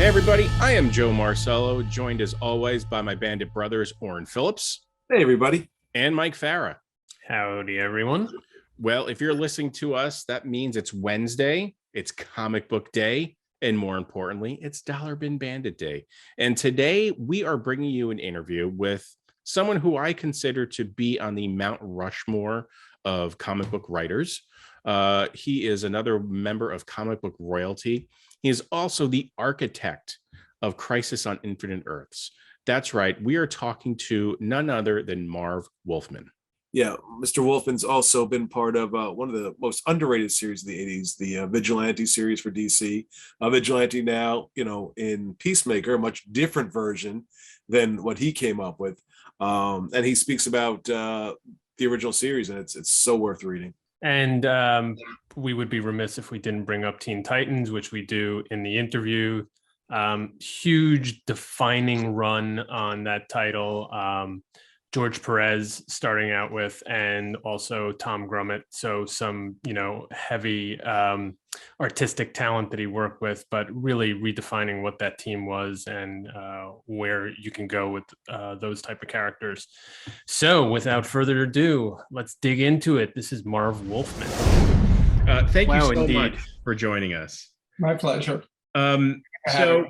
Hey everybody, I am Joe Marcello, joined as always by my bandit brothers Orrin Phillips. Hey everybody. And Mike Farah. Howdy everyone. Well, if you're listening to us, that means it's Wednesday, it's comic book day, and more importantly, it's Dollar Bin Bandit Day. And today we are bringing you an interview with someone who I consider to be on the Mount Rushmore of comic book writers. He is another member of comic book royalty. He is also the architect of Crisis on Infinite Earths. That's right. We are talking to none other than Marv Wolfman. Yeah, Mr. Wolfman's also been part of one of the most underrated series of the 80s, the Vigilante series for DC. Vigilante now, in Peacemaker, a much different version than what he came up with. And he speaks about the original series, and it's so worth reading. And we would be remiss if we didn't bring up Teen Titans, which we do in the interview. Huge defining run on that title. George Perez starting out with, and also Tom Grummett. So some, heavy artistic talent that he worked with, but really redefining what that team was and where you can go with those type of characters. So without further ado, let's dig into it. This is Marv Wolfman. Thank you so much for joining us. My pleasure. So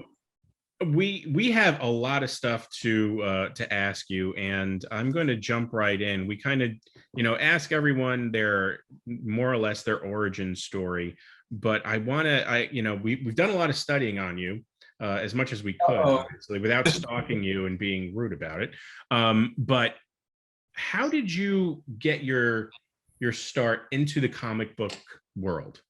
we have a lot of stuff to ask you, and I'm going to jump right in. We kind of ask everyone their more or less their origin story, but we've done a lot of studying on you as much as we could, obviously, without stalking you and being rude about it. But how did you get your start into the comic book world?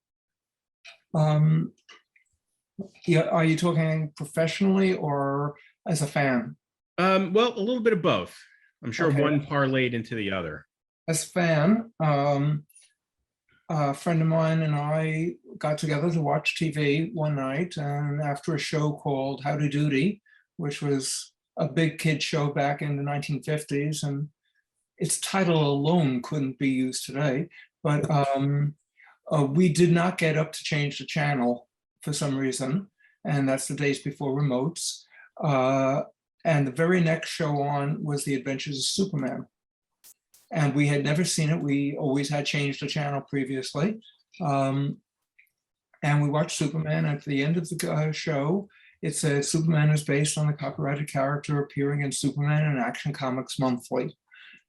Yeah, are you talking professionally or as a fan? Well, a little bit of both. I'm sure Okay. one parlayed into the other. As a fan, a friend of mine and I got together to watch TV one night, and after a show called Howdy Doody, which was a big kid show back in the 1950s, and its title alone couldn't be used today, but we did not get up to change the channel for some reason, and that's the days before remotes. And the very next show on was The Adventures of Superman. And we had never seen it. We always had changed the channel previously. And we watched Superman. At the end of the show, it said Superman is based on the copyrighted character appearing in Superman and Action Comics Monthly.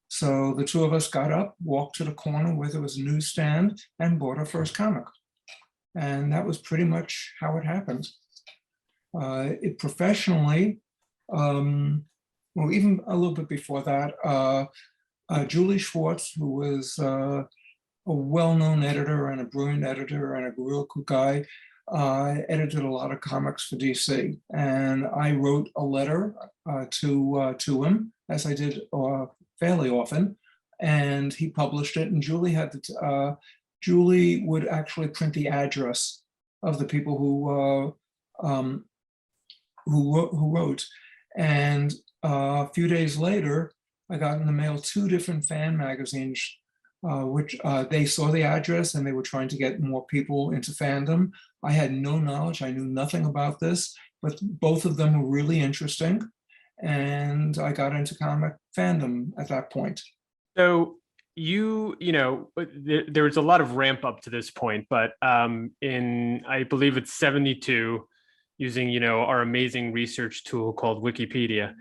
So the two of us got up, walked to the corner where there was a newsstand, and bought our first comic. And that was pretty much how it happened. It professionally, well, even a little bit before that, Julie Schwartz, who was a well-known editor and a brilliant editor and a real good guy, edited a lot of comics for DC. And I wrote a letter to him, as I did fairly often, and he published it. And Julie had the Julie would actually print the address of the people who wrote. And a few days later, I got in the mail 2 different fan magazines, which they saw the address and they were trying to get more people into fandom. I had no knowledge. I knew nothing about this, but both of them were really interesting. And I got into comic fandom at that point. So there was a lot of ramp up to this point, but in, I believe it's 72, using, our amazing research tool called Wikipedia,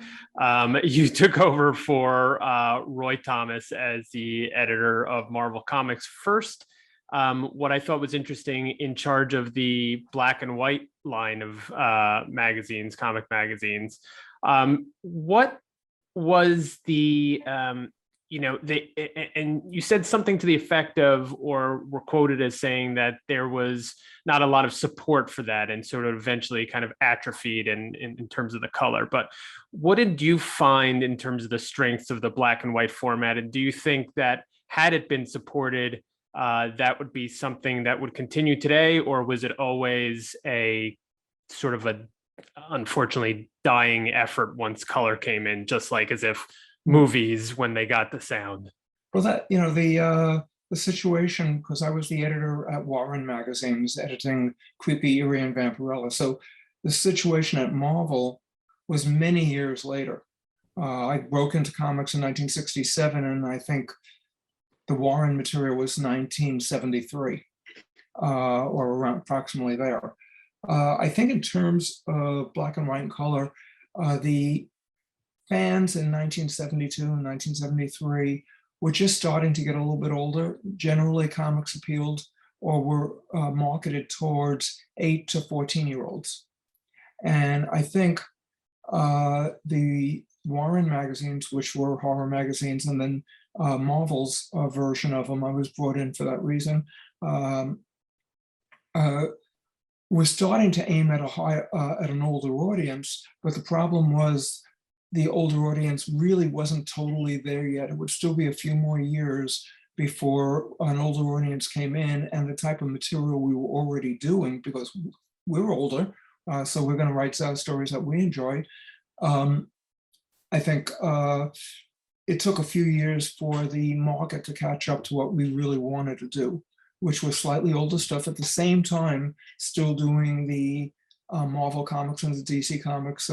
you took over for Roy Thomas as the editor of Marvel Comics first. What I thought was interesting, in charge of the black and white line of magazines, comic magazines. What was the and you said something to the effect of, or were quoted as saying that there was not a lot of support for that and sort of eventually kind of atrophied in terms of the color. But what did you find in terms of the strengths of the black and white format? And do you think that had it been supported, that would be something that would continue today? Or was it always a sort of a, unfortunately, dying effort once color came in, just like as if movies when they got the sound? Well, that, the situation, because I was the editor at Warren magazines editing Creepy, Eerie, and Vampirella. So The situation at Marvel was many years later. I broke into comics in 1967, and I think the Warren material was 1973, or around approximately there. I think in terms of black and white and color, the fans in 1972 and 1973 were just starting to get a little bit older. Generally, comics appealed or were marketed towards 8 to 14-year-olds. And I think the Warren magazines, which were horror magazines, and then Marvel's version of them, I was brought in for that reason, was starting to aim at at an older audience, but the problem was the older audience really wasn't totally there yet. It would still be a few more years before an older audience came in, and the type of material we were already doing, because we're older, so we're going to write stories that we enjoy. I think it took a few years for the market to catch up to what we really wanted to do, which was slightly older stuff, at the same time still doing the Marvel comics and the DC comics.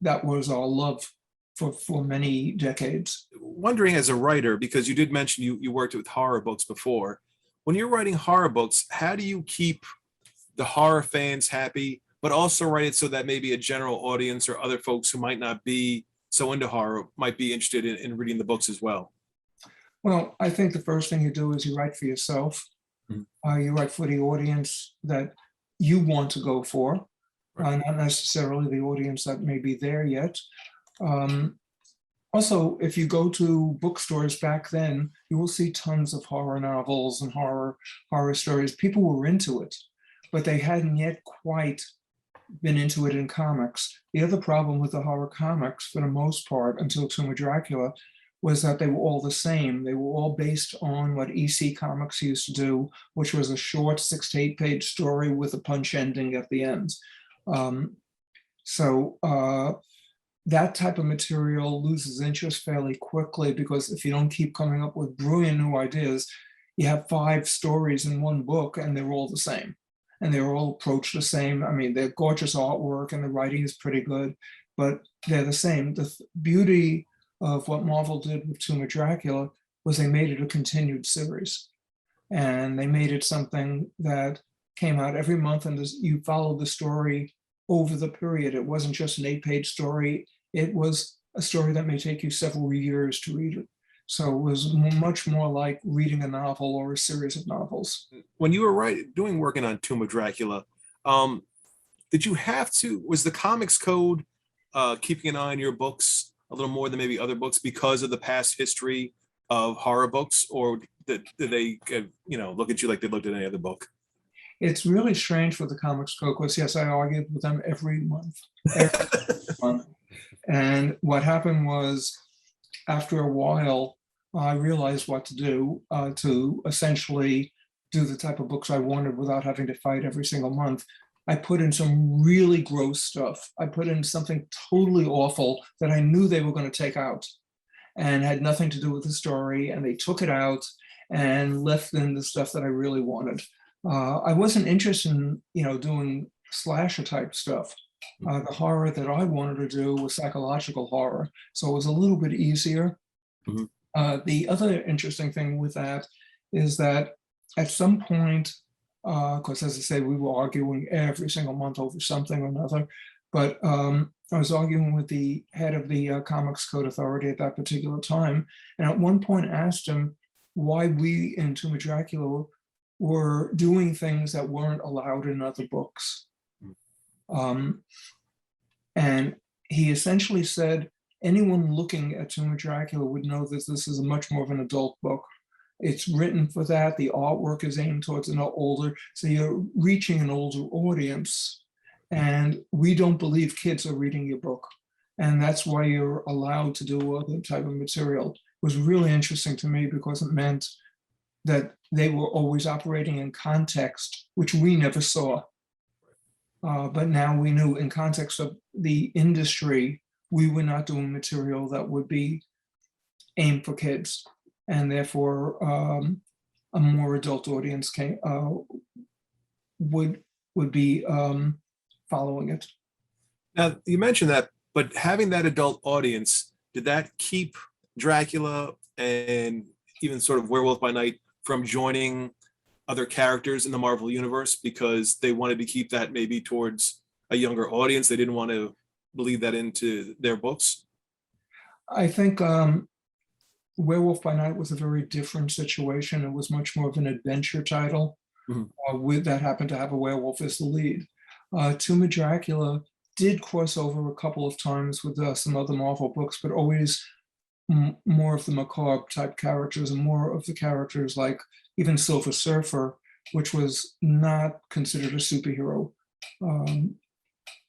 That was our love for many decades. Wondering, as a writer, because you did mention you worked with horror books before, when you're writing horror books, how do you keep the horror fans happy, but also write it so that maybe a general audience or other folks who might not be so into horror might be interested in reading the books as well? Well, I think the first thing you do is you write for yourself. Mm-hmm. You write for the audience that you want to go for, right. Not necessarily the audience that may be there yet. Also, if you go to bookstores back then, you will see tons of horror novels and horror stories. People were into it, but they hadn't yet quite been into it in comics. The other problem with the horror comics, for the most part, until Tomb of Dracula, was that they were all the same. They were all based on what EC Comics used to do, which was a short 6 to 8 page story with a punch ending at the end. That type of material loses interest fairly quickly, because if you don't keep coming up with brilliant new ideas, you have 5 stories in one book and they're all the same. And they're all approached the same. I mean, they're gorgeous artwork and the writing is pretty good, but they're the same. The beauty of what Marvel did with Tomb of Dracula was they made it a continued series. And they made it something that came out every month, and you followed the story over the period. It wasn't just an 8-page story. It was a story that may take you several years to read it. So it was much more like reading a novel or a series of novels. When you were working on Tomb of Dracula, did you have to, was the comics code keeping an eye on your books a little more than maybe other books because of the past history of horror books, or did they look at you like they looked at any other book? It's really strange with the comics code, because yes, I argued with them every month. And what happened was, after a while, I realized what to do to essentially do the type of books I wanted without having to fight every single month. I put in some really gross stuff. I put in something totally awful that I knew they were going to take out and had nothing to do with the story. And they took it out and left in the stuff that I really wanted. I wasn't interested in, doing slasher type stuff. The horror that I wanted to do was psychological horror. So it was a little bit easier. Mm-hmm. The other interesting thing with that is that at some point, because as I say, we were arguing every single month over something or another, but I was arguing with the head of the Comics Code Authority at that particular time. And at one point asked him why we in Tomb of Dracula were doing things that weren't allowed in other books. And he essentially said, anyone looking at Tomb of Dracula would know that this is much more of an adult book. It's written for that. The artwork is aimed towards an older, so you're reaching an older audience. And we don't believe kids are reading your book. And that's why you're allowed to do other type of material. It was really interesting to me, because it meant that they were always operating in context, which we never saw. But now we knew, in context of the industry, we were not doing material that would be aimed for kids, and therefore a more adult audience would be following it. Now, you mentioned that, but having that adult audience, did that keep Dracula and even sort of Werewolf by Night from joining other characters in the Marvel universe because they wanted to keep that maybe towards a younger audience? They didn't want to bleed that into their books? I think Werewolf by Night was a very different situation. It was much more of an adventure title with that happened to have a werewolf as the lead. Tomb of Dracula did cross over a couple of times with some other Marvel books, but always more of the macabre type characters and more of the characters like even Silver Surfer, which was not considered a superhero.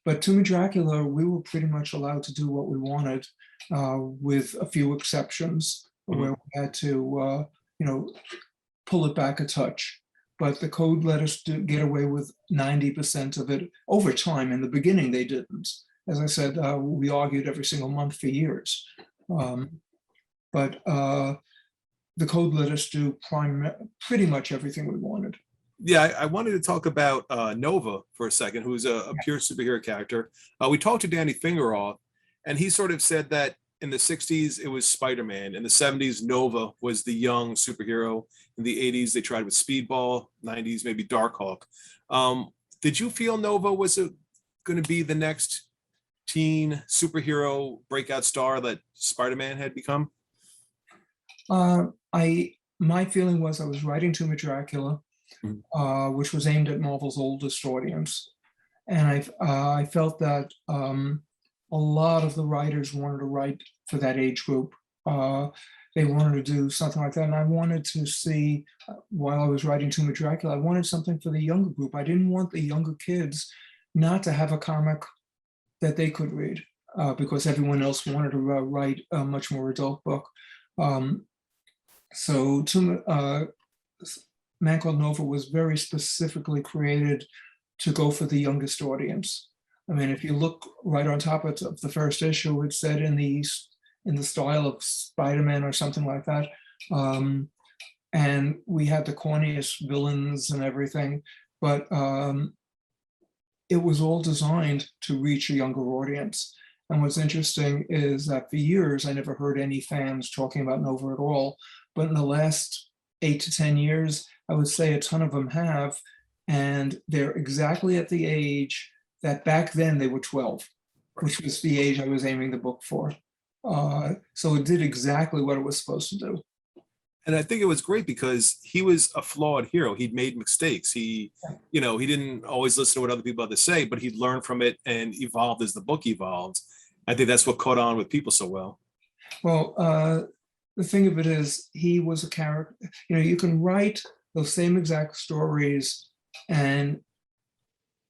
But Tomb of Dracula, we were pretty much allowed to do what we wanted, with a few exceptions where we had to, pull it back a touch. But the code let us get away with 90% of it over time. In the beginning, they didn't. As I said, we argued every single month for years. But the code let us do pretty much everything we wanted. Yeah, I wanted to talk about Nova for a second, who's a pure superhero character. We talked to Danny Fingeroth, and he sort of said that in the 60s, it was Spider-Man. In the 70s, Nova was the young superhero. In the 80s, they tried with Speedball. 90s, maybe Darkhawk. Did you feel Nova was going to be the next teen superhero breakout star that Spider-Man had become? My feeling was I was writing Tomb of Dracula, which was aimed at Marvel's oldest audience. And I felt that a lot of the writers wanted to write for that age group. They wanted to do something like that. And I wanted to see, while I was writing Tomb of Dracula, I wanted something for the younger group. I didn't want the younger kids not to have a comic that they could read because everyone else wanted to write a much more adult book. So Man Called Nova was very specifically created to go for the youngest audience. I mean, if you look right on top of the first issue, it said in the style of Spider-Man or something like that. And we had the corniest villains and everything, but it was all designed to reach a younger audience. And what's interesting is that for years, I never heard any fans talking about Nova at all. But in the last 8 to 10 years, I would say a ton of them have. And they're exactly at the age that back then they were 12, which was the age I was aiming the book for. So it did exactly what it was supposed to do. And I think it was great because he was a flawed hero. He'd made mistakes. He didn't always listen to what other people had to say, but he'd learned from it and evolved as the book evolved. I think that's what caught on with people so well. Well, the thing of it is, he was a character. You can write those same exact stories and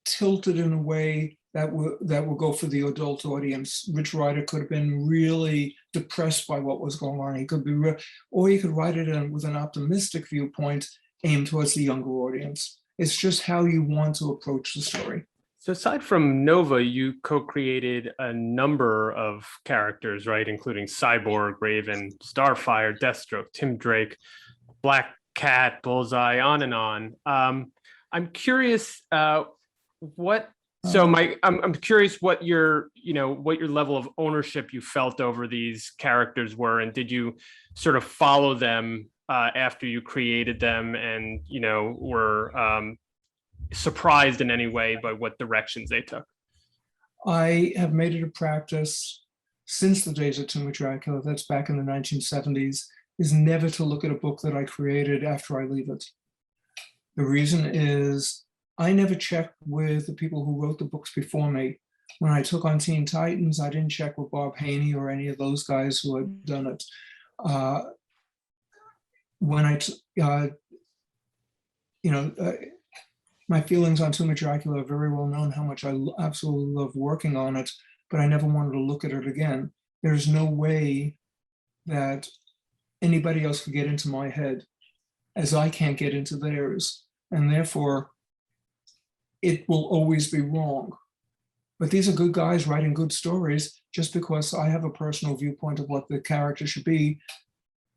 tilt it in a way that will go for the adult audience. Rich Rider could have been really depressed by what was going on. He could be, or you could write it with an optimistic viewpoint aimed towards the younger audience. It's just how you want to approach the story. So aside from Nova, you co-created a number of characters, right? Including Cyborg, Raven, Starfire, Deathstroke, Tim Drake, Black Cat, Bullseye, on and on. I'm curious I'm curious what your level of ownership you felt over these characters were, and did you sort of follow them after you created them, and were surprised in any way by what directions they took? I have made it a practice since the days of Tomb of Dracula, that's back in the 1970s, is never to look at a book that I created after I leave it. The reason is I never checked with the people who wrote the books before me. When I took on Teen Titans, I didn't check with Bob Haney or any of those guys who had done it. My feelings on Tomb of Dracula are very well known, how much I absolutely love working on it, but I never wanted to look at it again. There's no way that anybody else could get into my head as I can't get into theirs. And therefore, it will always be wrong. But these are good guys writing good stories. Just because I have a personal viewpoint of what the character should be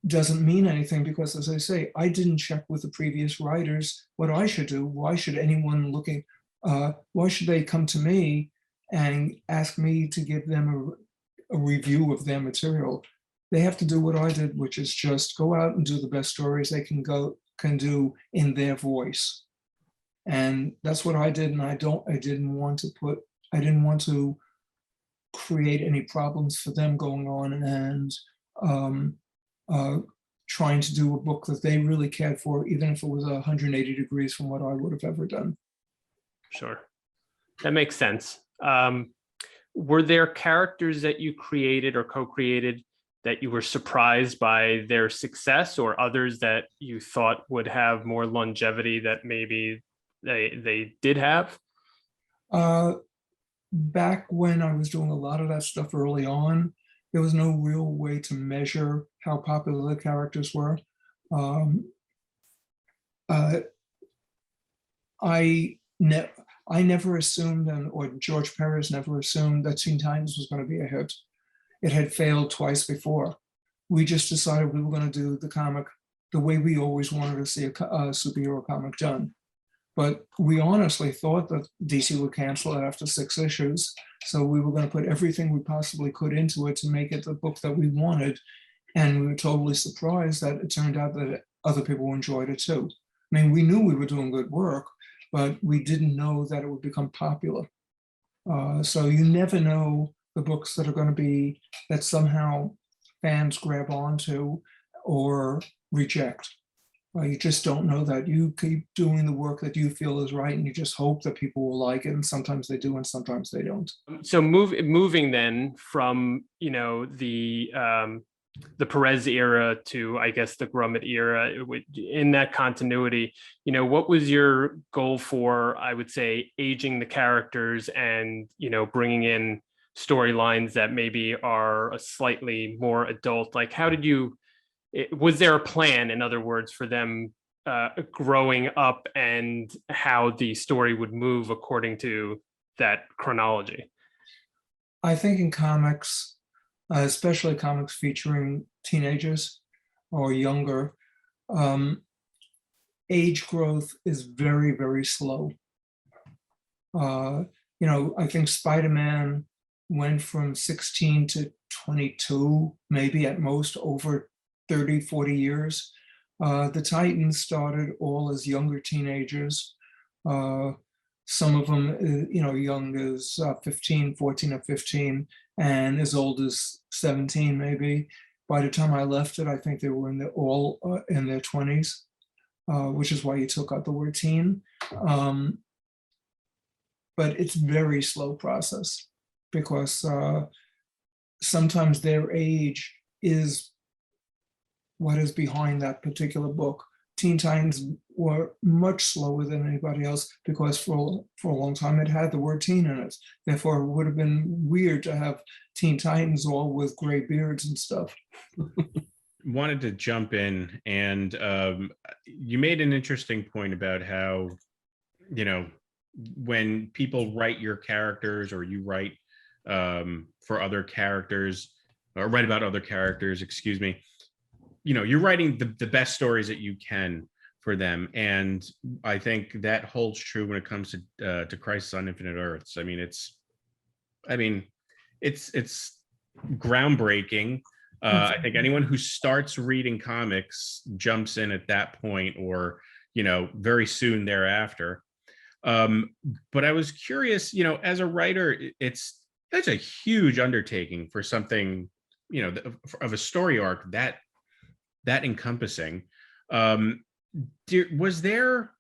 doesn't mean anything, because, as I say, I didn't check with the previous writers what I should do. Why should anyone looking why should they come to me and ask me to give them a review of their material? They have to do what I did, which is just go out and do the best stories they can do in their voice. And that's what I did. And I didn't want to create any problems for them going on and trying to do a book that they really cared for, even if it was 180 degrees from what I would have ever done. Sure. That makes sense. Were there characters that you created or co-created that you were surprised by their success, or others that you thought would have more longevity that maybe they did have? Back when I was doing a lot of that stuff early on, there was no real way to measure how popular the characters were. I never assumed, or George Perez never assumed, that Teen Titans was going to be a hit. It had failed twice before. We just decided we were going to do the comic the way we always wanted to see a superhero comic done. But we honestly thought that DC would cancel it after 6 issues. So we were going to put everything we possibly could into it to make it the book that we wanted. And we were totally surprised that it turned out that other people enjoyed it too. I mean, we knew we were doing good work, but we didn't know that it would become popular. So you never know the books that are going to be, that somehow fans grab onto or reject. You just don't know that. You keep doing the work that you feel is right, and you just hope that people will like it. And sometimes they do, and sometimes they don't. So moving then from, the Perez era to, I guess, the Grummett era, in that continuity, what was your goal for, I would say, aging the characters and, bringing in storylines that maybe are a slightly more adult? Like, how did you, was there a plan, in other words, for them growing up and how the story would move according to that chronology? I think in comics, especially comics featuring teenagers or younger, age growth is very, very slow. I think Spider-Man went from 16 to 22, maybe at most, over 30, 40 years. The Titans started all as younger teenagers. Some of them, young as 15, 14 or 15, and as old as 17, maybe. By the time I left it, I think they were all in their 20s, which is why you took out the word teen. But it's a very slow process, because sometimes their age is what is behind that particular book. Teen Titans were much slower than anybody else, because for a long time it had the word teen in it. Therefore, it would have been weird to have Teen Titans all with gray beards and stuff. Wanted to jump in, and you made an interesting point about how, when people write your characters, or you write for other characters, or write about other characters, excuse me, you're writing the best stories that you can for them. And I think that holds true when it comes to Crisis on Infinite Earths. I mean, it's groundbreaking. I think anyone who starts reading comics jumps in at that point, or, very soon thereafter. But I was curious, as a writer, that's a huge undertaking for something, of a story arc that encompassing. Was there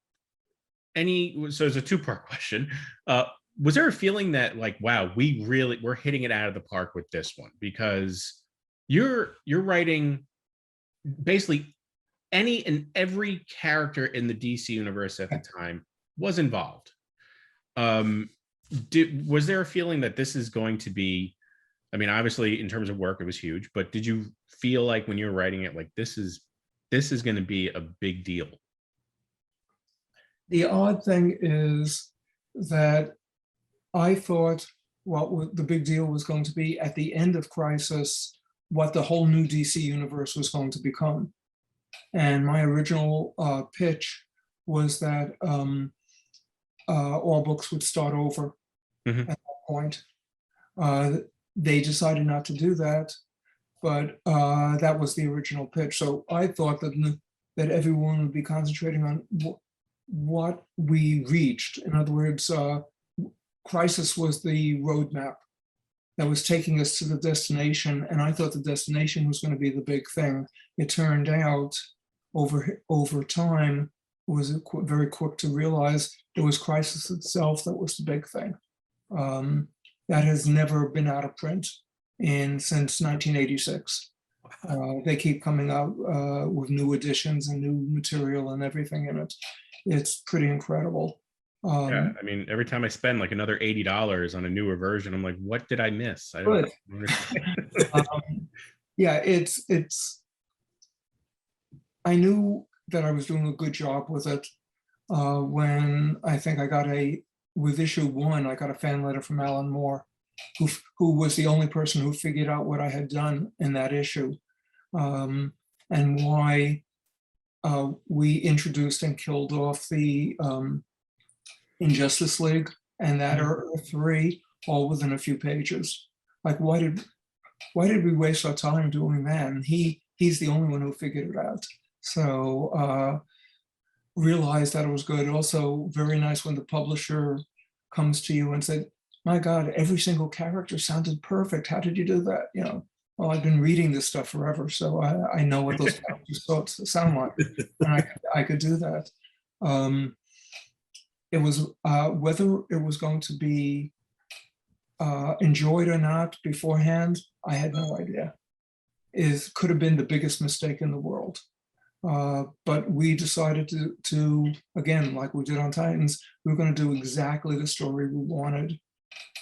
any, so it's a two-part question. Was there a feeling that, like, wow, we're hitting it out of the park with this one? Because you're writing basically any and every character in the DC universe at the time was involved. Was there a feeling that this is going to be, I mean, obviously in terms of work, it was huge, but did you feel like when you were writing it, like, this is going to be a big deal? The odd thing is that I thought what the big deal was going to be at the end of Crisis, what the whole new DC universe was going to become. And my original pitch was that all books would start over Mhm. at that point. They decided not to do that, but that was the original pitch. So I thought that everyone would be concentrating on what we reached. In other words, Crisis was the roadmap that was taking us to the destination, and I thought the destination was going to be the big thing. It turned out over time, it was very quick to realize it was Crisis itself that was the big thing. That has never been out of print since 1986. They keep coming out with new editions and new material and everything in it. It's pretty incredible. Yeah, I mean, every time I spend like another $80 on a newer version, I'm like, what did I miss? I Good. don't understand. Yeah, it's. I knew that I was doing a good job with it when I think I got with issue 1, I got a fan letter from Alan Moore, who was the only person who figured out what I had done in that issue, and why we introduced and killed off the Injustice League and that Earth 3 all within a few pages. Like, why did we waste our time doing that? And he's the only one who figured it out. So realized that it was good. Also very nice when the publisher comes to you and said, my God, every single character sounded perfect. How did you do that? You know, well, I've been reading this stuff forever, so I know what those characters sound like, and I could do that. It was whether it was going to be enjoyed or not beforehand, I had no idea. It could have been the biggest mistake in the world. But we decided to, again, like we did on Titans, we were going to do exactly the story we wanted.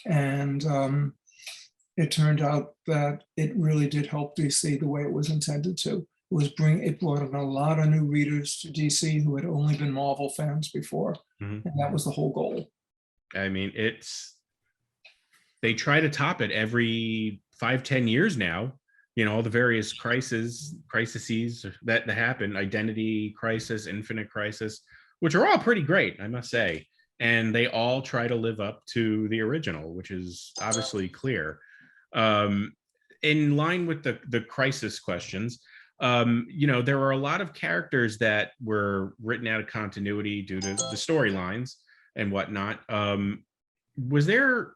And it turned out that it really did help DC the way it was intended to. It brought in a lot of new readers to DC who had only been Marvel fans before. And that was the whole goal. I mean, they try to top it every 5-10 years now. You know, all the various crises that happen, Identity Crisis, Infinite Crisis, which are all pretty great, I must say. And they all try to live up to the original, which is obviously clear. In line with the crisis questions, you know, there were a lot of characters that were written out of continuity due to the storylines and whatnot. Was there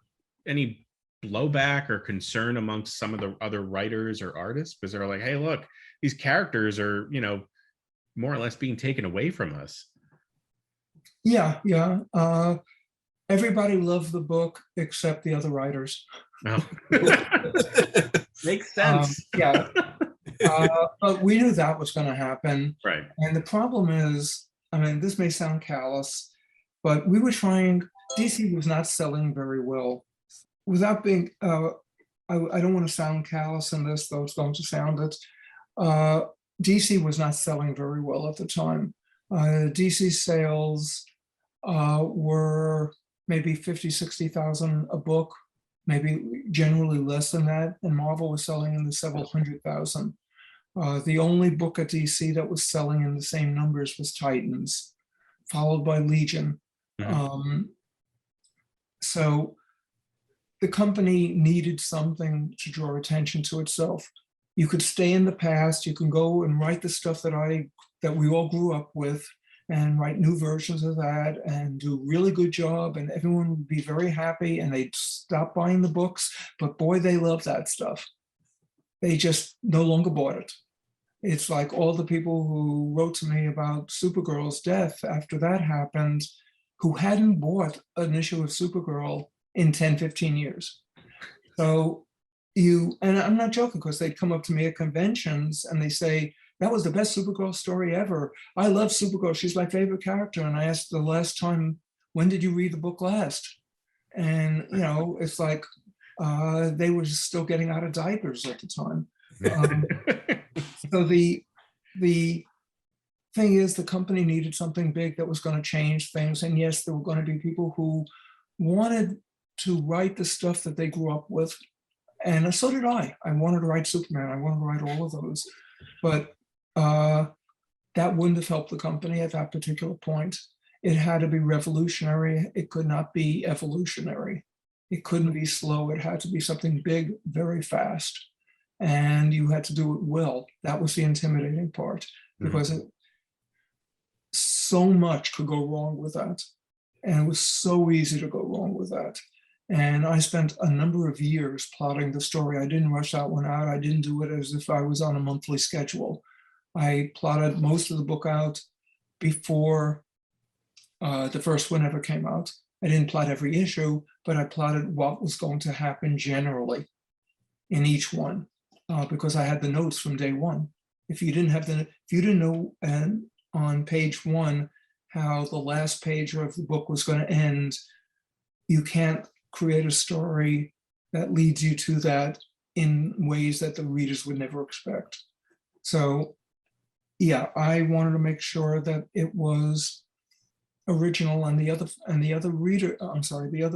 any blowback or concern amongst some of the other writers or artists? Because they're like, hey, look, these characters are, you know, more or less being taken away from us. Yeah. Everybody loved the book except the other writers. Oh. Makes sense. Yeah. But we knew that was going to happen. Right. And the problem is, I mean, this may sound callous, but we were trying, DC was not selling very well. Without being, I don't want to sound callous in this, though it's going to sound it. DC was not selling very well at the time. DC sales were maybe 50, 60,000 a book, maybe generally less than that. And Marvel was selling in the several 100,000. The only book at DC that was selling in the same numbers was Titans, followed by Legion. So the company needed something to draw attention to itself. You could stay in the past, you can go and write the stuff that we all grew up with and write new versions of that and do a really good job, and everyone would be very happy and they'd stop buying the books, but boy, they love that stuff. They just no longer bought it. It's like all the people who wrote to me about Supergirl's death after that happened, who hadn't bought an issue of Supergirl in 10, 15 years. So and I'm not joking, because they'd come up to me at conventions and they say, that was the best Supergirl story ever. I love Supergirl, she's my favorite character. And I asked the last time, when did you read the book last? And, you know, it's like, they were still getting out of diapers at the time. So the thing is, the company needed something big that was going to change things. And yes, there were going to be people who wanted to write the stuff that they grew up with. And so did I. I wanted to write Superman. I wanted to write all of those. But that wouldn't have helped the company at that particular point. it had to be revolutionary. It could not be evolutionary. It couldn't be slow. It had to be something big, very fast. And you had to do it well. That was the intimidating part, because so much could go wrong with that. And it was so easy to go wrong with that. And I spent a number of years plotting the story. I didn't rush that one out. I didn't do it as if I was on a monthly schedule. I plotted most of the book out before the first one ever came out. I didn't plot every issue, but I plotted what was going to happen generally in each one, because I had the notes from day one. If you didn't know on page one how the last page of the book was going to end, you can't create a story that leads you to that in ways that the readers would never expect. So yeah, I wanted to make sure that it was original, and the other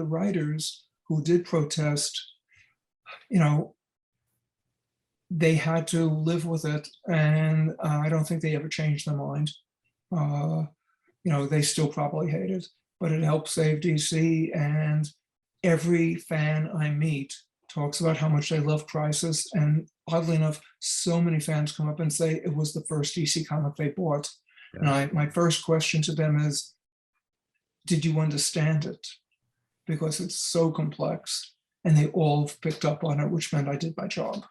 writers who did protest, they had to live with it, and I don't think they ever changed their mind. They still probably hate it, but it helped save DC, and every fan I meet talks about how much they love Crisis, and oddly enough, so many fans come up and say it was the first DC comic they bought. Yeah. And my first question to them is, did you understand it? Because it's so complex, and they all picked up on it, which meant I did my job.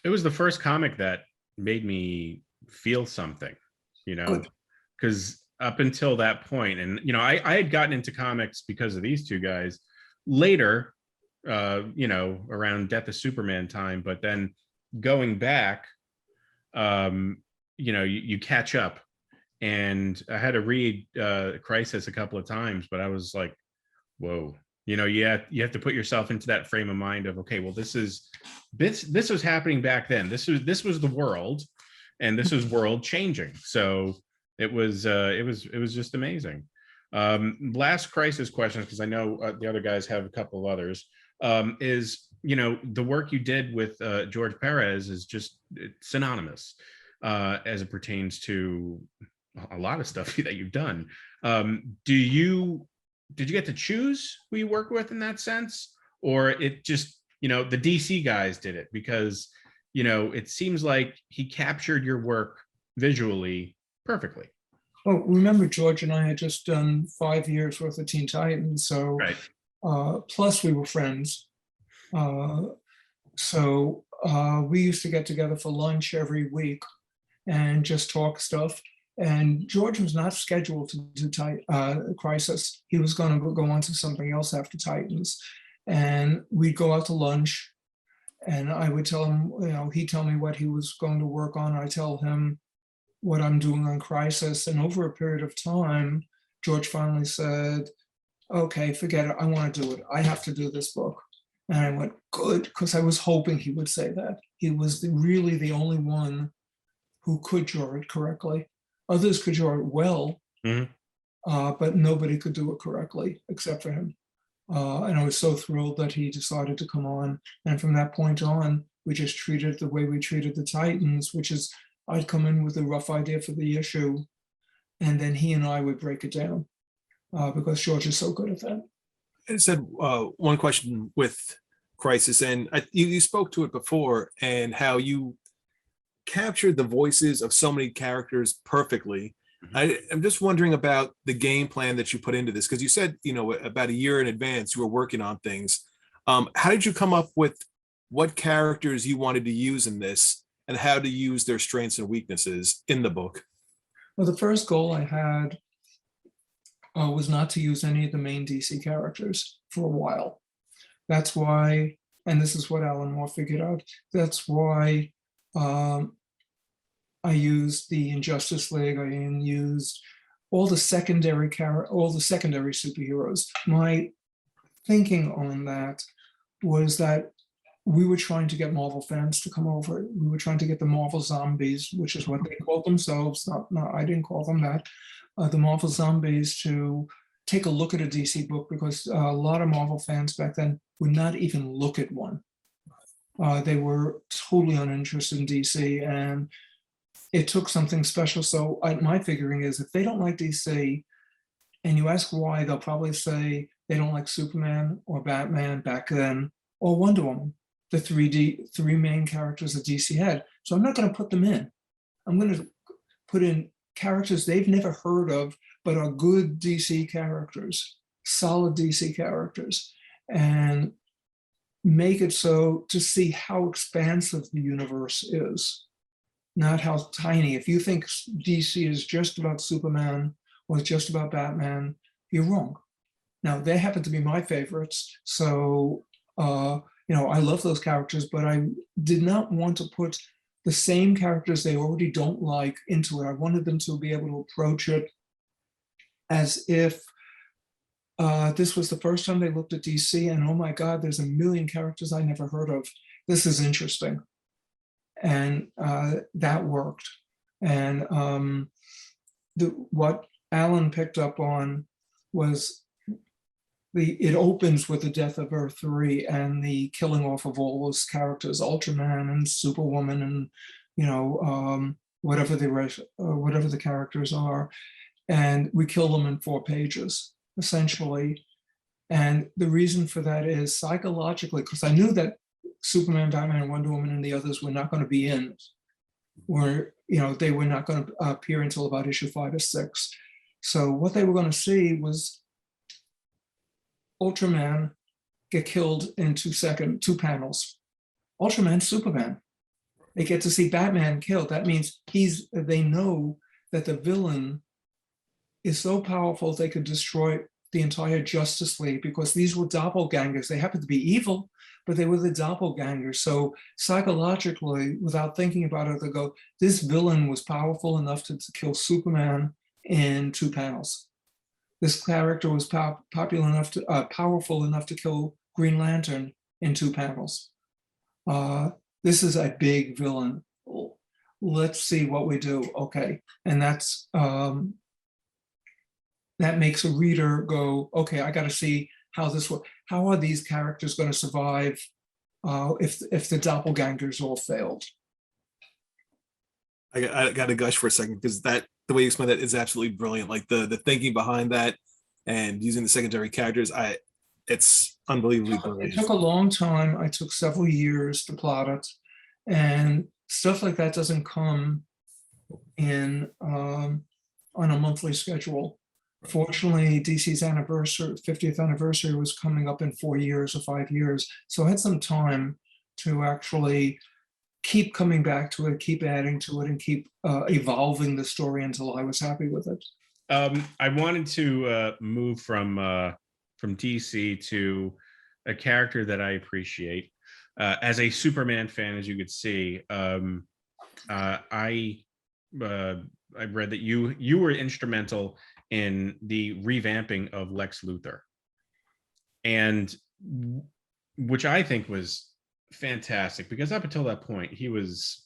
It was the first comic that made me feel something, because up until that point, and I had gotten into comics because of these two guys later, around Death of Superman time, but then going back, you catch up. And I had to read Crisis a couple of times, but I was like, whoa, you have to put yourself into that frame of mind of, okay, well, this was happening back then. This was the world, and this was world changing. So it was just amazing. Last Crisis question, because I know the other guys have a couple of others, is, the work you did with George Perez is just synonymous as it pertains to a lot of stuff that you've done. Did you get to choose who you work with in that sense, or it just, the DC guys did it? Because, it seems like he captured your work visually perfectly. Well, remember, George and I had just done 5 years worth of Teen Titans, so right. Plus we were friends. So we used to get together for lunch every week and just talk stuff. And George was not scheduled to do Crisis. He was going to go on to something else after Titans. And we'd go out to lunch, and I would tell him, he'd tell me what he was going to work on. I tell him what I'm doing on Crisis. And over a period of time, George finally said, okay, forget it. I want to do it. I have to do this book. And I went, good, because I was hoping he would say that. He was really the only one who could draw it correctly. Others could draw it well, but nobody could do it correctly except for him. And I was so thrilled that he decided to come on. And from that point on, we just treated it the way we treated the Titans, which is I'd come in with a rough idea for the issue, and then he and I would break it down because George is so good at that. I said one question with Crisis, and you spoke to it before, and how you captured the voices of so many characters perfectly. I'm just wondering about the game plan that you put into this, because you said, about a year in advance you were working on things. How did you come up with what characters you wanted to use in this, and how to use their strengths and weaknesses in the book? Well, the first goal I had was not to use any of the main DC characters for a while. That's why, and this is what Alan Moore figured out, that's why I used the Injustice League. I used all the secondary superheroes. My thinking on that was that we were trying to get Marvel fans to come over. We were trying to get the Marvel Zombies, which is what they called themselves. I didn't call them that. The Marvel Zombies to take a look at a DC book, because a lot of Marvel fans back then would not even look at one. They were totally uninterested in DC, and it took something special. So my figuring is, if they don't like DC, and you ask why, they'll probably say they don't like Superman or Batman back then, or Wonder Woman, the three main characters that DC had. So I'm not going to put them in. I'm going to put in characters they've never heard of, but are good DC characters, solid DC characters, and make it so to see how expansive the universe is, not how tiny. If you think DC is just about Superman or just about Batman, you're wrong. Now, they happen to be my favorites, so I love those characters, but I did not want to put the same characters they already don't like into it. I wanted them to be able to approach it as if this was the first time they looked at DC and, oh my God, there's a million characters I never heard of. This is interesting. And that worked. And what Alan picked up on was it opens with the death of Earth 3 and the killing off of all those characters, Ultraman and Superwoman, and whatever the characters are, and we kill them in 4 pages essentially. And the reason for that is psychologically, because I knew that Superman, Batman, and Wonder Woman and the others were not going to be in, they were not going to appear until about issue 5 or 6. So what they were going to see was Ultraman get killed in 2 panels. Ultraman, Superman. They get to see Batman killed. That means they know that the villain is so powerful they could destroy the entire Justice League, because these were doppelgangers. They happened to be evil, but they were the doppelgangers. So psychologically, without thinking about it, they go, this villain was powerful enough to kill Superman in 2 panels. This character was powerful enough to kill Green Lantern in 2 panels. This is a big villain. Let's see what we do. Okay, and that's that makes a reader go, okay, I got to see how this will. How are these characters going to survive if the doppelgangers all failed? I got to gush for a second, because the way you explain that is absolutely brilliant. Like the thinking behind that and using the secondary characters, it's unbelievably brilliant. It took a long time. I took several years to plot it, and stuff like that doesn't come in on a monthly schedule. Fortunately, DC's 50th anniversary was coming up in 4 years or 5 years. So I had some time to actually keep coming back to it, keep adding to it, and keep evolving the story until I was happy with it. I wanted to move from DC to a character that I appreciate. As a Superman fan, as you could see, I read that you were instrumental in the revamping of Lex Luthor, and which I think was fantastic, because up until that point he was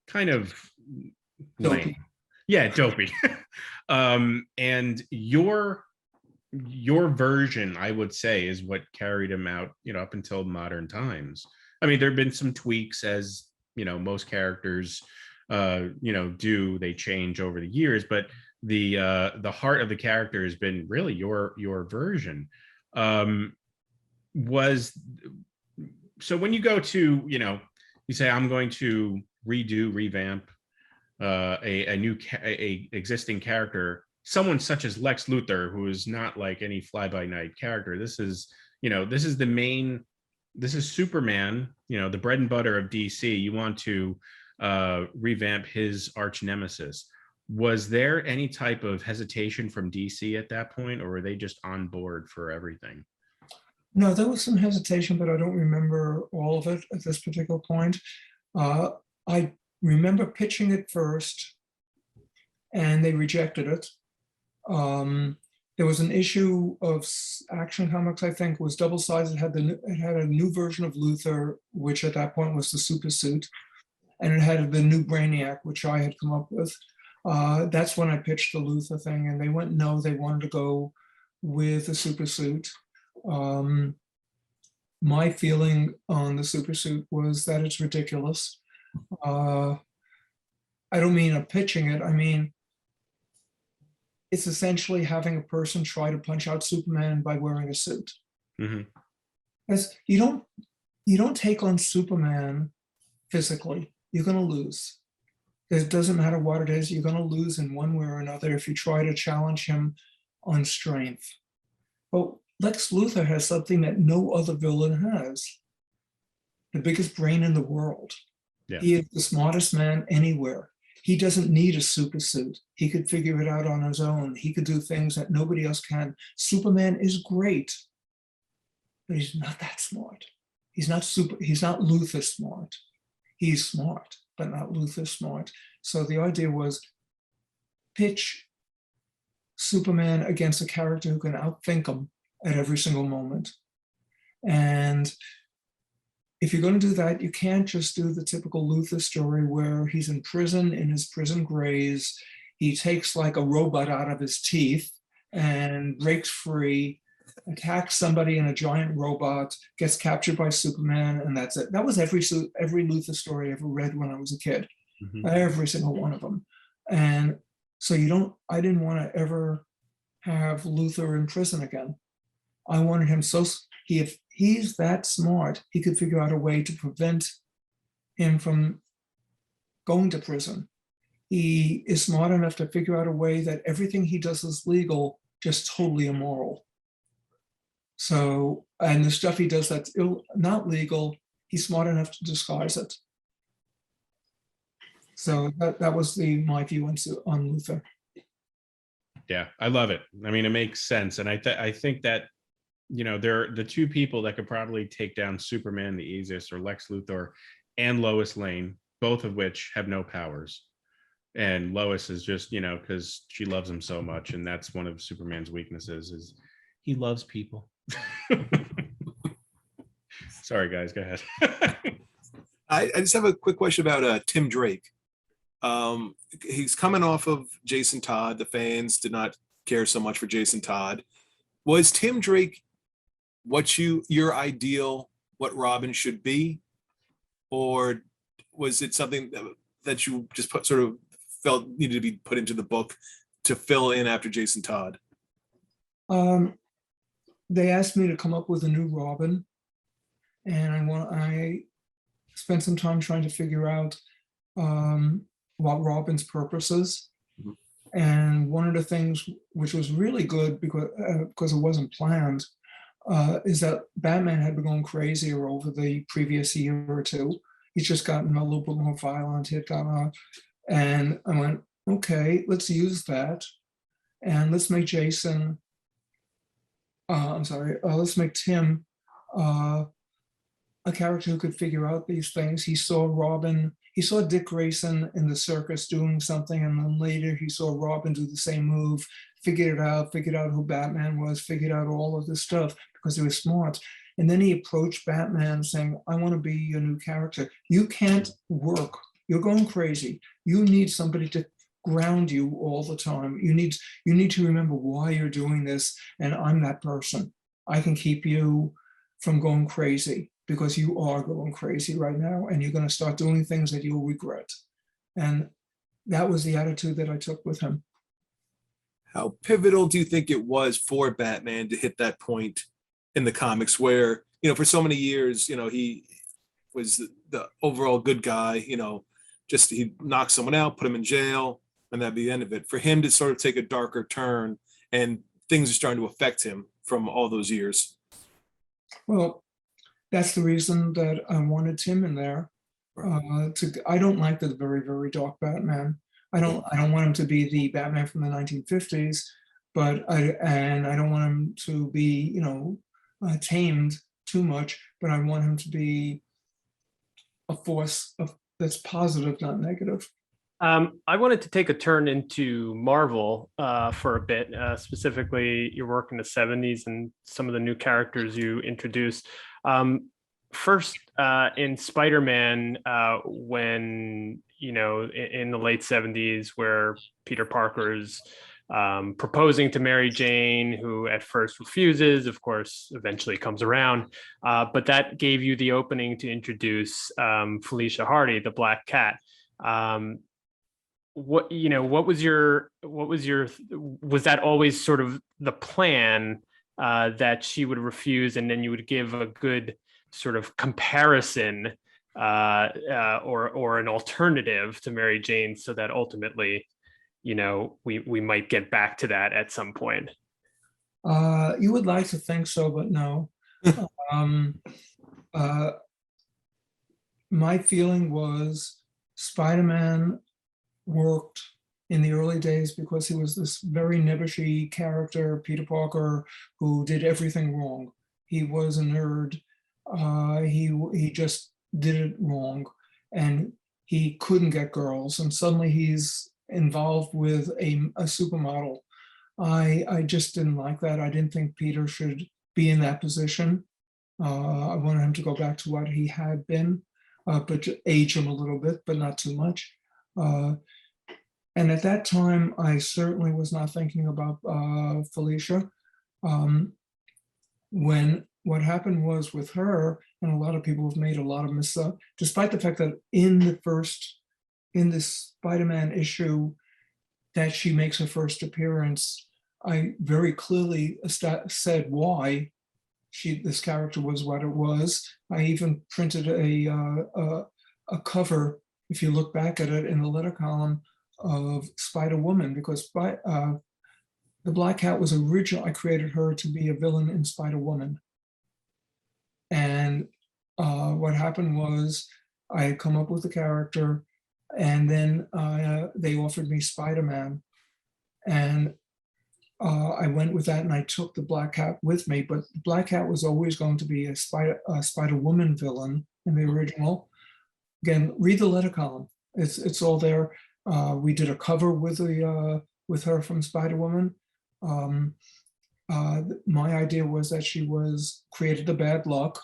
kind of lame. Dopey. And your version, I would say, is what carried him out, up until modern times. I mean, there have been some tweaks, as most characters do. They change over the years, but the heart of the character has been really your version. So when you go to, you say, I'm going to revamp a existing character, someone such as Lex Luthor, who is not like any fly-by-night character. This is Superman, the bread and butter of DC. You want to revamp his arch nemesis. Was there any type of hesitation from DC at that point, or were they just on board for everything? No, there was some hesitation, but I don't remember all of it at this particular point. I remember pitching it first, and they rejected it. There was an issue of Action Comics, I think, was double-sized. It had a new version of Luthor, which at that point was the super suit, and it had the new Brainiac, which I had come up with. That's when I pitched the Luthor thing, and they went no. They wanted to go with the super suit. My feeling on the super suit was that it's ridiculous. I don't mean pitching it. I mean, it's essentially having a person try to punch out Superman by wearing a suit. Mhm. As you don't take on Superman physically. You're going to lose. It doesn't matter what it is. You're going to lose in one way or another if you try to challenge him on strength. But Lex Luthor has something that no other villain has. The biggest brain in the world. Yeah. He is the smartest man anywhere. He doesn't need a super suit. He could figure it out on his own. He could do things that nobody else can. Superman is great, but he's not that smart. He's not Luthor smart. He's smart, but not Luthor smart. So the idea was pitch Superman against a character who can outthink him at every single moment. And if you're going to do that, you can't just do the typical Luthor story where he's in prison, in his prison graze. He takes like a robot out of his teeth and breaks free, attacks somebody in a giant robot, gets captured by Superman, and that's it. That was every Luthor story I ever read when I was a kid. Mhm. Every single one of them. And so I didn't want to ever have Luthor in prison again. I wanted him if he's that smart, he could figure out a way to prevent him from going to prison. He is smart enough to figure out a way that everything he does is legal, just totally immoral. So, and the stuff he does that's not legal, he's smart enough to disguise it. So that was my view on Luthor. Yeah, I love it. I mean, it makes sense. And I think that, they're the two people that could probably take down Superman the easiest, or Lex Luthor and Lois Lane, both of which have no powers. And Lois is just, because she loves him so much. And that's one of Superman's weaknesses, is he loves people. Sorry, guys, go ahead. I just have a quick question about Tim Drake. He's coming off of Jason Todd. The fans did not care so much for Jason Todd. Was Tim Drake your ideal, what Robin should be? Or was it something that you just felt needed to be put into the book to fill in after Jason Todd? They asked me to come up with a new Robin, and I spent some time trying to figure out what Robin's purpose is. Mm-hmm. And one of the things which was really good because it wasn't planned is that Batman had been going crazier over the previous year or two. He's just gotten a little bit more violent. And I went, okay, let's use that, and let's make let's make Tim a character who could figure out these things. He saw Dick Grayson in the circus doing something, and then later he saw Robin do the same move, figured out who Batman was, figured out all of this stuff because he was smart. And then he approached Batman saying, I want to be your new character. You can't work. You're going crazy. You need somebody to ground you all the time. You need to remember why you're doing this, and I'm that person. I can keep you from going crazy, because you are going crazy right now, and you're going to start doing things that you'll regret. And that was the attitude that I took with him. How pivotal do you think it was for Batman to hit that point in the comics where, for so many years, he was the overall good guy, just he'd knock someone out, put him in jail, and that'd be the end of it. For him to sort of take a darker turn, and things are starting to affect him from all those years. Well, that's the reason that I wanted Tim in there. I don't like the very, very dark Batman. I don't want him to be the Batman from the 1950s, but I don't want him to be, tamed too much. But I want him to be a force that's positive, not negative. I wanted to take a turn into Marvel for a bit, specifically your work in the 70s and some of the new characters you introduced. First, in Spider-Man, when, in the late 70s, where Peter Parker's proposing to Mary Jane, who at first refuses, of course, eventually comes around. But that gave you the opening to introduce Felicia Hardy, the Black Cat. what was was that always sort of the plan, that she would refuse, and then you would give a good sort of comparison, or an alternative to Mary Jane, so that ultimately, we might get back to that at some point? You would like to think so, but no. um, my feeling was Spider-Man worked in the early days because he was this very nebbishy character, Peter Parker, who did everything wrong. He was a nerd. He just did it wrong, and he couldn't get girls. And suddenly he's involved with a supermodel. I just didn't like that. I didn't think Peter should be in that position. I wanted him to go back to what he had been, but to age him a little bit, but not too much. And at that time, I certainly was not thinking about Felicia. When what happened was with her, and a lot of people have made a lot of despite the fact that in this Spider-Man issue that she makes her first appearance, I very clearly said why this character was what it was. I even printed a cover, if you look back at it in the letter column, of Spider-Woman, because the Black Cat was original. I created her to be a villain in Spider-Woman. And what happened was I had come up with the character, and then they offered me Spider-Man. And I went with that, and I took the Black Cat with me, but the Black Cat was always going to be a Spider-Woman villain in the original. Again, read the letter column. It's all there. We did a cover with her from Spider-Woman. My idea was that she created the bad luck,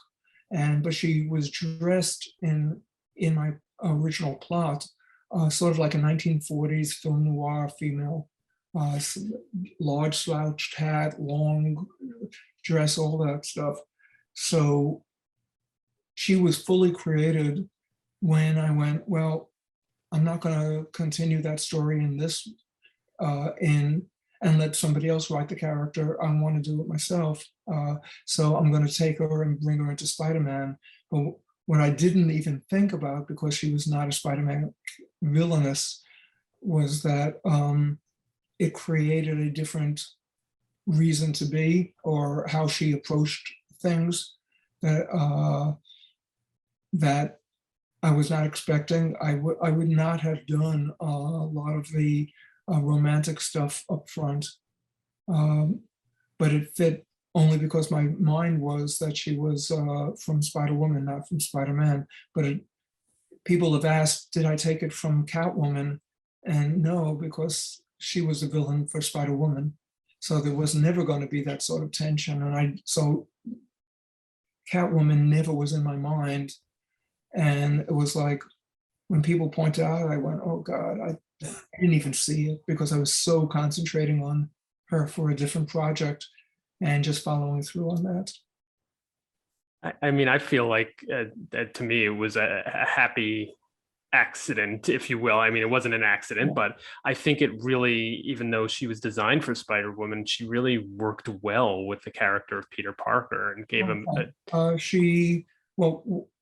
but she was dressed in my original plot, sort of like a 1940s film noir female. Large slouched hat, long dress, all that stuff. So she was fully created when I went, well, I'm not going to continue that story in this, and let somebody else write the character. I want to do it myself. So I'm going to take her and bring her into Spider-Man. But what I didn't even think about, because she was not a Spider-Man villainess, was that it created a different reason to be, or how she approached things that I was not expecting. I would not have done a lot of the romantic stuff up front, but it fit only because my mind was that she was from Spider-Woman, not from Spider-Man. But people have asked, did I take it from Catwoman? And no, because she was the villain for Spider-Woman. So there was never going to be that sort of tension. So Catwoman never was in my mind. And it was like, when people pointed out, I went, oh God, I didn't even see it, because I was so concentrating on her for a different project and just following through on that. I mean, I feel like that to me, it was a happy accident, if you will. I mean, it wasn't an accident, but I think it really, even though she was designed for Spider-Woman, she really worked well with the character of Peter Parker and gave him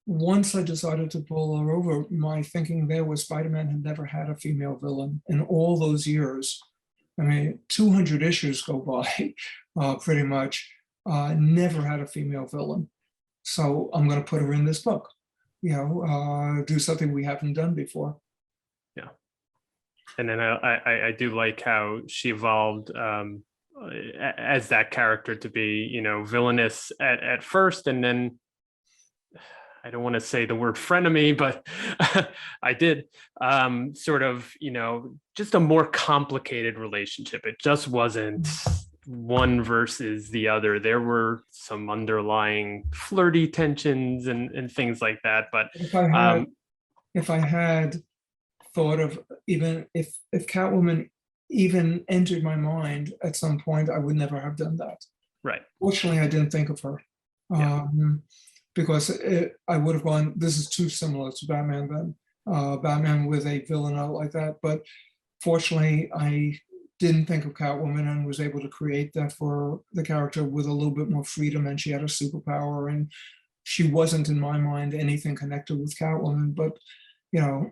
once I decided to pull her over, my thinking there was Spider-Man had never had a female villain in all those years. I mean, 200 issues go by, pretty much, never had a female villain. So I'm going to put her in this book, do something we haven't done before. Yeah. And then I do like how she evolved as that character to be, villainous at first, and then, I don't want to say the word frenemy, but I did, sort of, just a more complicated relationship. It just wasn't one versus the other. There were some underlying flirty tensions and things like that. But if I had thought of, even if Catwoman even entered my mind at some point, I would never have done that. Right. Fortunately, I didn't think of her. Yeah. Because I would have gone, this is too similar to Batman then. Batman with a villain out like that. But fortunately, I didn't think of Catwoman and was able to create that for the character with a little bit more freedom, and she had a superpower, and she wasn't, in my mind, anything connected with Catwoman. But, you know,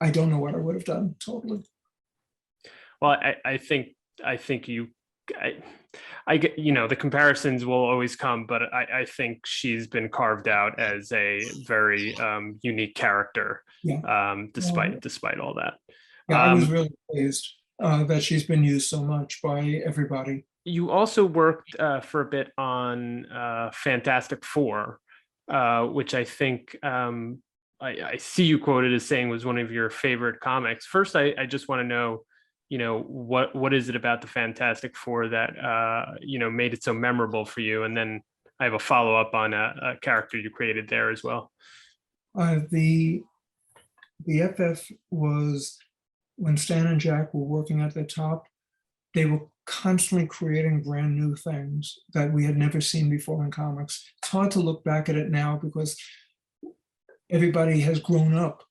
I don't know what I would have done totally. Well, I think I get, you know, the comparisons will always come, but I think she's been carved out as a very unique character, Yeah. despite all that. Yeah, I was really pleased that she's been used so much by everybody. You also worked for a bit on Fantastic Four, which I think I see you quoted as saying was one of your favorite comics. First, I just want to know, you know, what is it about the Fantastic Four that you know, made it so memorable for you? And then I have a follow-up on a character you created there as well. The FF was, when Stan and Jack were working at the top, they were constantly creating brand new things that we had never seen before in comics. It's hard to look back at it now because everybody has grown up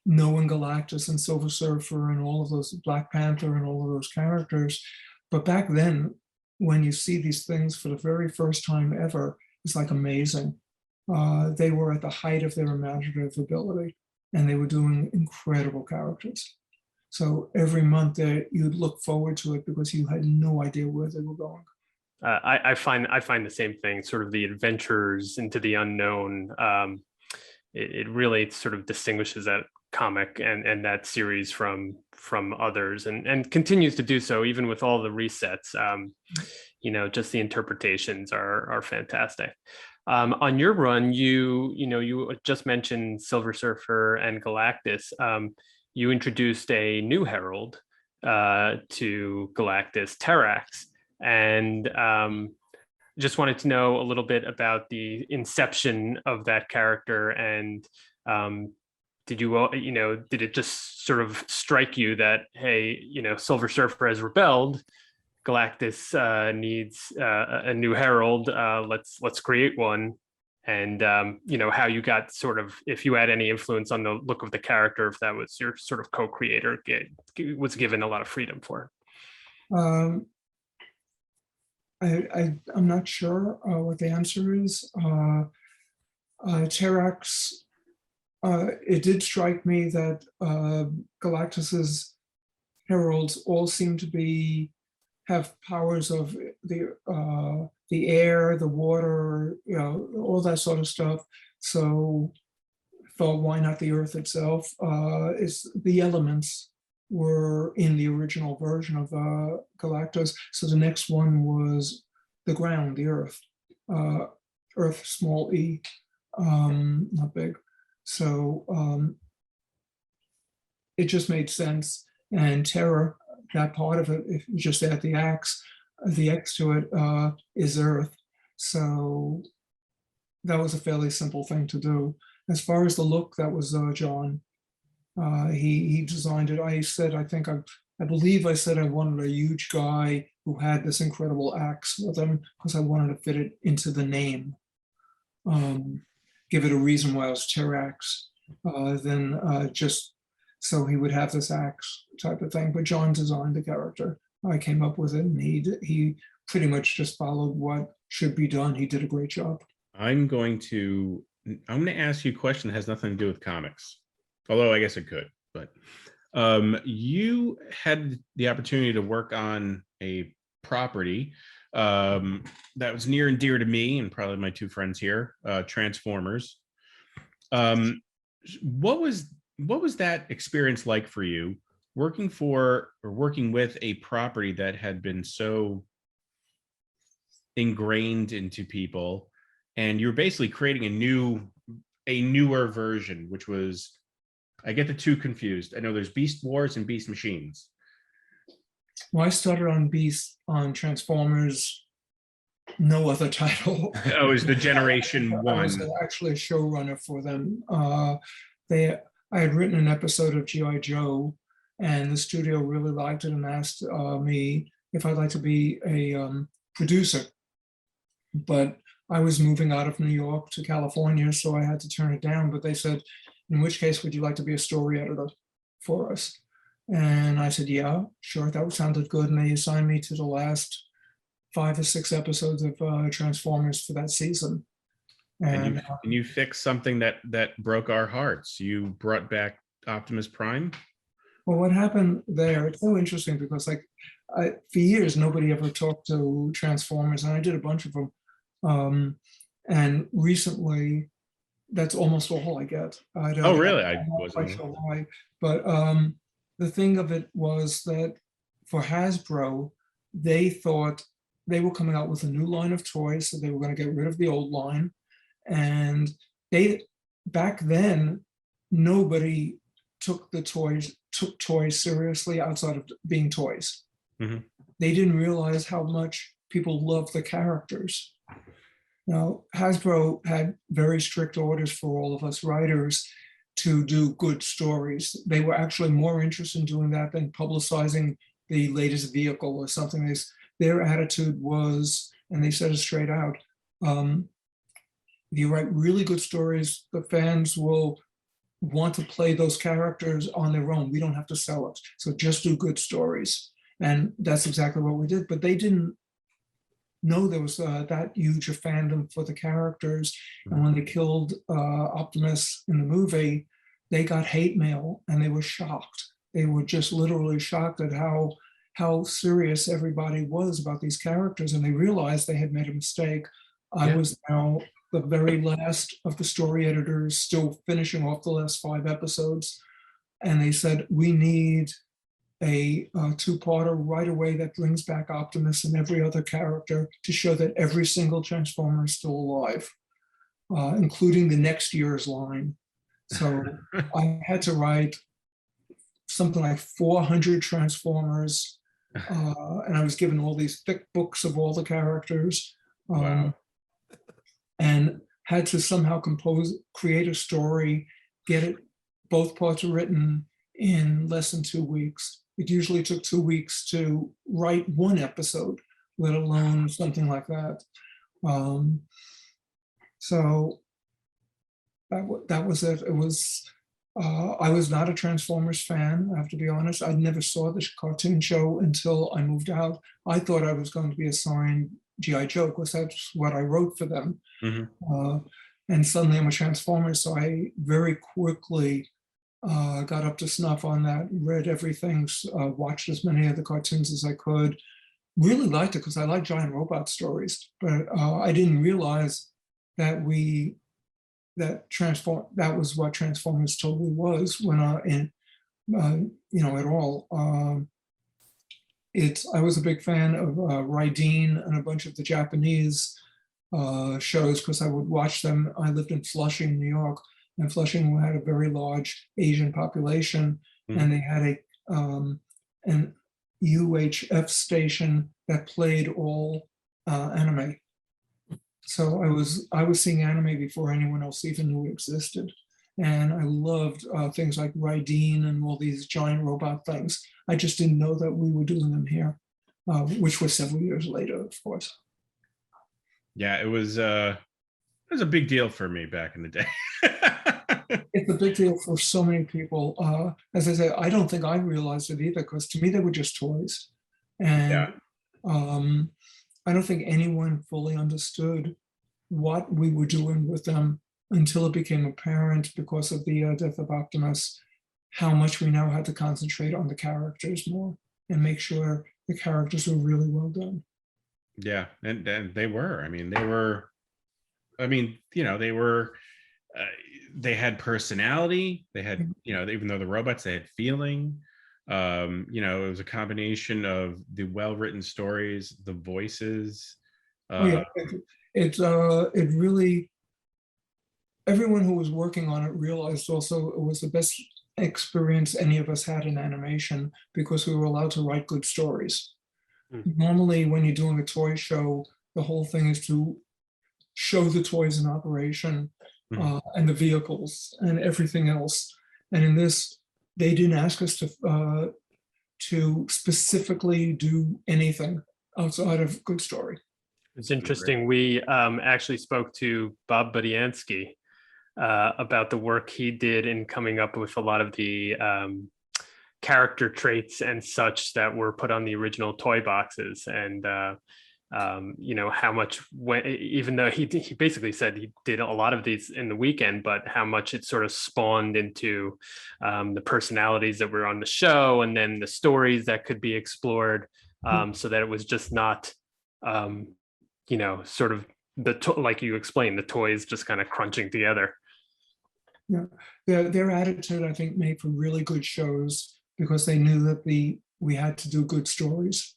knowing Galactus and Silver Surfer and all of those, Black Panther and all of those characters. But back then, when you see these things for the very first time ever, it's like amazing. They were at the height of their imaginative ability, and they were doing incredible characters. So every month you'd look forward to it because you had no idea where they were going. I find the same thing, sort of the adventures into the unknown. It really sort of distinguishes that comic and that series from others, and continues to do so even with all the resets. You know, just the interpretations are fantastic. On your run, you just mentioned Silver Surfer and Galactus. You introduced a new herald to Galactus, Terrax, and just wanted to know a little bit about the inception of that character. And did it just sort of strike you that, hey, you know, Silver Surfer has rebelled, Galactus needs a new herald, let's create one. And you know, how you got sort of, if you had any influence on the look of the character, if that was your sort of co-creator, was given a lot of freedom for it. I'm not sure what the answer is. Terrax, it did strike me that Galactus's heralds all seem to have powers of the air, the water, you know, all that sort of stuff. So I thought, why not the Earth itself? The elements were in the original version of Galactus. So the next one was the ground, the Earth. Earth, small e, not big. So it just made sense. And Terror, that part of it, if you just add the X to it, is Earth. So that was a fairly simple thing to do. As far as the look, that was John. He designed it. I believe I said I wanted a huge guy who had this incredible axe with him because I wanted to fit it into the name. Give it a reason why it was Terrax. Then just so he would have this axe type of thing. But John designed the character. I came up with it, and he pretty much just followed what should be done. He did a great job. I'm going to ask you a question that has nothing to do with comics, although I guess it could. But you had the opportunity to work on a property that was near and dear to me and probably my two friends here, Transformers. What was that experience like for you, working with a property that had been so ingrained into people, and you're basically creating a newer version, which was, I get the two confused. I know there's Beast Wars and Beast Machines. Well, I started on Transformers, no other title. Oh, it was the Generation I 1. was actually a showrunner for them. I had written an episode of G.I. Joe, and the studio really liked it and asked me if I'd like to be a producer. But I was moving out of New York to California, so I had to turn it down. But they said, in which case would you like to be a story editor for us? And I said, yeah, sure, that sounded good. And they assigned me to the last 5 or 6 episodes of Transformers for that season. And you fixed something that broke our hearts. You brought back Optimus Prime. Well, what happened there, it's so interesting because for years, nobody ever talked to Transformers, and I did a bunch of them. And recently, that's almost all I get. Oh, really? I'm not quite sure why. But the thing of it was that for Hasbro, they thought they were coming out with a new line of toys, so they were going to get rid of the old line. And back then, nobody took toys seriously outside of being toys. Mm-hmm. They didn't realize how much people loved the characters. Now, Hasbro had very strict orders for all of us writers to do good stories. They were actually more interested in doing that than publicizing the latest vehicle or something. Their attitude was, and they said it straight out, if you write really good stories, the fans will want to play those characters on their own. We don't have to sell it. So just do good stories. And that's exactly what we did. But they didn't know there was that huge a fandom for the characters. And when they killed Optimus in the movie, they got hate mail and they were shocked. They were just literally shocked at how serious everybody was about these characters. And they realized they had made a mistake. I was now the very last of the story editors, still finishing off the last 5 episodes. And they said, we need a 2-parter right away that brings back Optimus and every other character to show that every single Transformer is still alive, including the next year's line. So I had to write something like 400 Transformers, and I was given all these thick books of all the characters. Wow. And had to somehow create a story, get it both parts written in less than 2 weeks. It usually took 2 weeks to write 1 episode, let alone something like that. So that was it. It was, I was not a Transformers fan, I have to be honest. I never saw the cartoon show until I moved out. I thought I was going to be assigned G.I. Joe because that's what I wrote for them. Mm-hmm. And suddenly I'm a Transformer, so I very quickly got up to snuff on that, read everything, watched as many of the cartoons as I could. Really liked it because I like giant robot stories, but I didn't realize that that was what Transformers totally was when at all. I was a big fan of Raideen and a bunch of the Japanese shows because I would watch them. I lived in Flushing, New York, and Flushing had a very large Asian population, and they had an UHF station that played all anime. So I was seeing anime before anyone else even knew it existed. And I loved things like Raideen and all these giant robot things. I just didn't know that we were doing them here, which was several years later, of course. Yeah, it was a big deal for me back in the day. It's a big deal for so many people. As I say, I don't think I realized it either, because to me they were just toys. And I don't think anyone fully understood what we were doing with them until it became apparent, because of the death of Optimus, how much we now had to concentrate on the characters more and make sure the characters were really well done. Yeah, and they were. They had personality. They had, even though the robots, they had feeling. It was a combination of the well-written stories, the voices. It really, everyone who was working on it realized also it was the best experience any of us had in animation, because we were allowed to write good stories. Normally, when you're doing a toy show, the whole thing is to show the toys in operation, and the vehicles and everything else. And in this, they didn't ask us to specifically do anything outside of good story. It's interesting. We actually spoke to Bob Budiansky about the work he did in coming up with a lot of the character traits and such that were put on the original toy boxes, and how much, even though he basically said he did a lot of these in the weekend, but how much it sort of spawned into the personalities that were on the show, and then the stories that could be explored, so that it was just not sort of like you explained, the toys just kind of crunching together. Yeah, their attitude, I think, made for really good shows because they knew that we had to do good stories.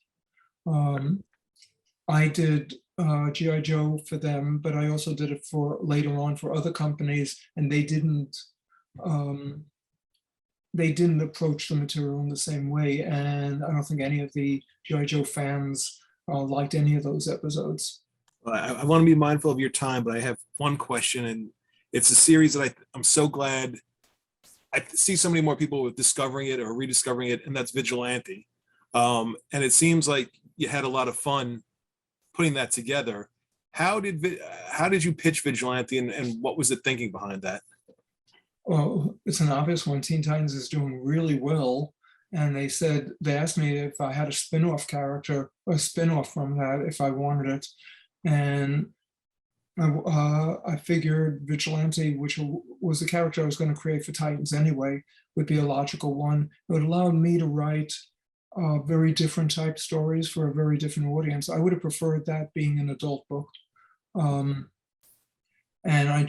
I did G.I. Joe for them, but I also did it for later on for other companies, and they didn't approach the material in the same way. And I don't think any of the G.I. Joe fans liked any of those episodes. I want to be mindful of your time, but I have one question, and it's a series that I'm so glad I see so many more people discovering it or rediscovering it, and that's Vigilante. And it seems like you had a lot of fun putting that together. How did you pitch Vigilante, and what was the thinking behind that? Well, it's an obvious one. Teen Titans is doing really well, and they asked me if I had a spin-off character, a spin-off from that, if I wanted it. And I figured Vigilante, which was the character I was going to create for Titans anyway, would be a logical one. It would allow me to write very different type stories for a very different audience. I would have preferred that being an adult book. And I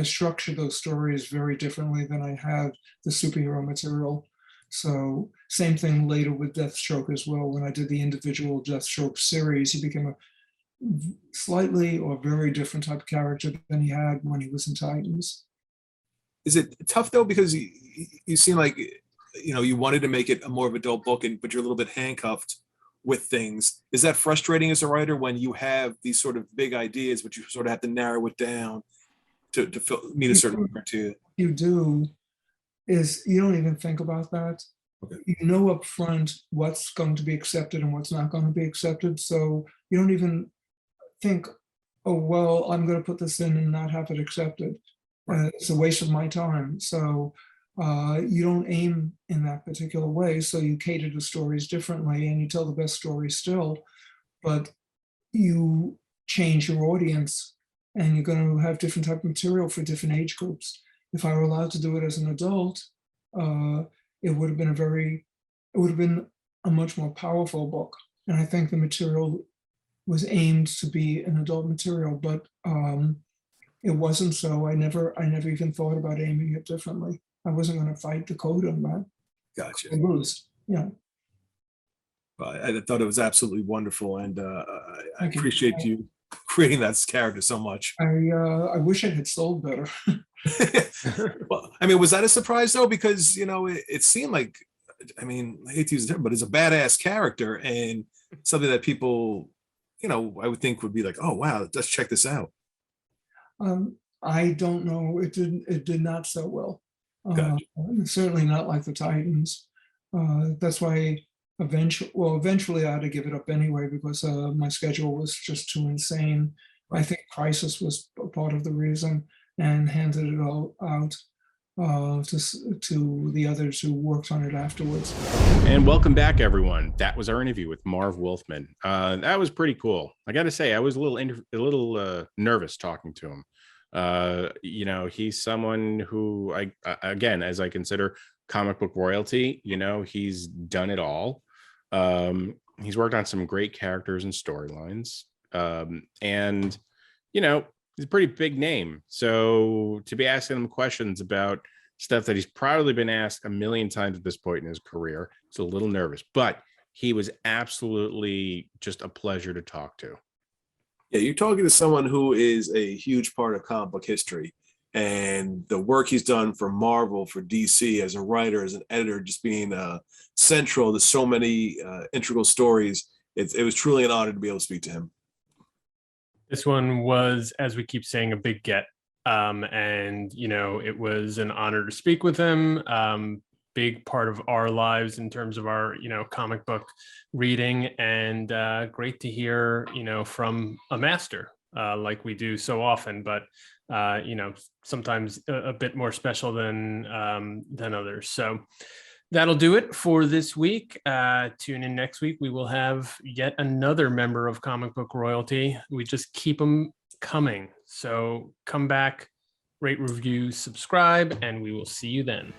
structured those stories very differently than I had the superhero material. So same thing later with Deathstroke as well. When I did the individual Deathstroke series, he became a slightly or very different type of character than he had when he was in Titans. Is it tough though, because you seem like you wanted to make it a more of an adult book, but you're a little bit handcuffed with things. Is that frustrating as a writer when you have these sort of big ideas, but you sort of have to narrow it down to meet a certain criteria? You do, is you don't even think about that. Okay. You know up front what's going to be accepted and what's not going to be accepted, so you don't even think, oh, well, I'm going to put this in and not have it accepted. It's a waste of my time. So you don't aim in that particular way. So you cater to stories differently, and you tell the best stories still, but you change your audience, and you're going to have different type of material for different age groups. If I were allowed to do it as an adult, it would have been a much more powerful book. And I think the material was aimed to be an adult material, but it wasn't so. I never even thought about aiming it differently. I wasn't going to fight the code on that. Gotcha. I lose. Yeah. I thought it was absolutely wonderful, and I appreciate you creating that character so much. I wish it had sold better. Well, I mean, was that a surprise though? Because it seemed like, I hate to use the term, but it's a badass character and something that people, I would think would be like, oh wow, let's check this out. I don't know. It did not sell well. Gotcha. Certainly not like the Titans. That's why eventually I had to give it up anyway, because my schedule was just too insane. I think Crisis was a part of the reason, and handed it all out to the others who worked on it afterwards. And welcome back, everyone. That was our interview with Marv Wolfman. That was pretty cool. I got to say, I was a little nervous talking to him. He's someone who again, as I consider comic book royalty, he's done it all. He's worked on some great characters and storylines. And he's a pretty big name. So to be asking him questions about stuff that he's probably been asked a million times at this point in his career, it's a little nervous, but he was absolutely just a pleasure to talk to. Yeah, you're talking to someone who is a huge part of comic book history, and the work he's done for Marvel, for DC, as a writer, as an editor, just being central to so many integral stories. It was truly an honor to be able to speak to him. This one was, as we keep saying, a big get. And, it was an honor to speak with him. Big part of our lives in terms of our, comic book reading, and great to hear, from a master like we do so often, but, sometimes a bit more special than others. So That'll do it for this week. Tune in next week. We will have yet another member of Comic Book Royalty. We just keep them coming. So come back, rate, review, subscribe, and we will see you then.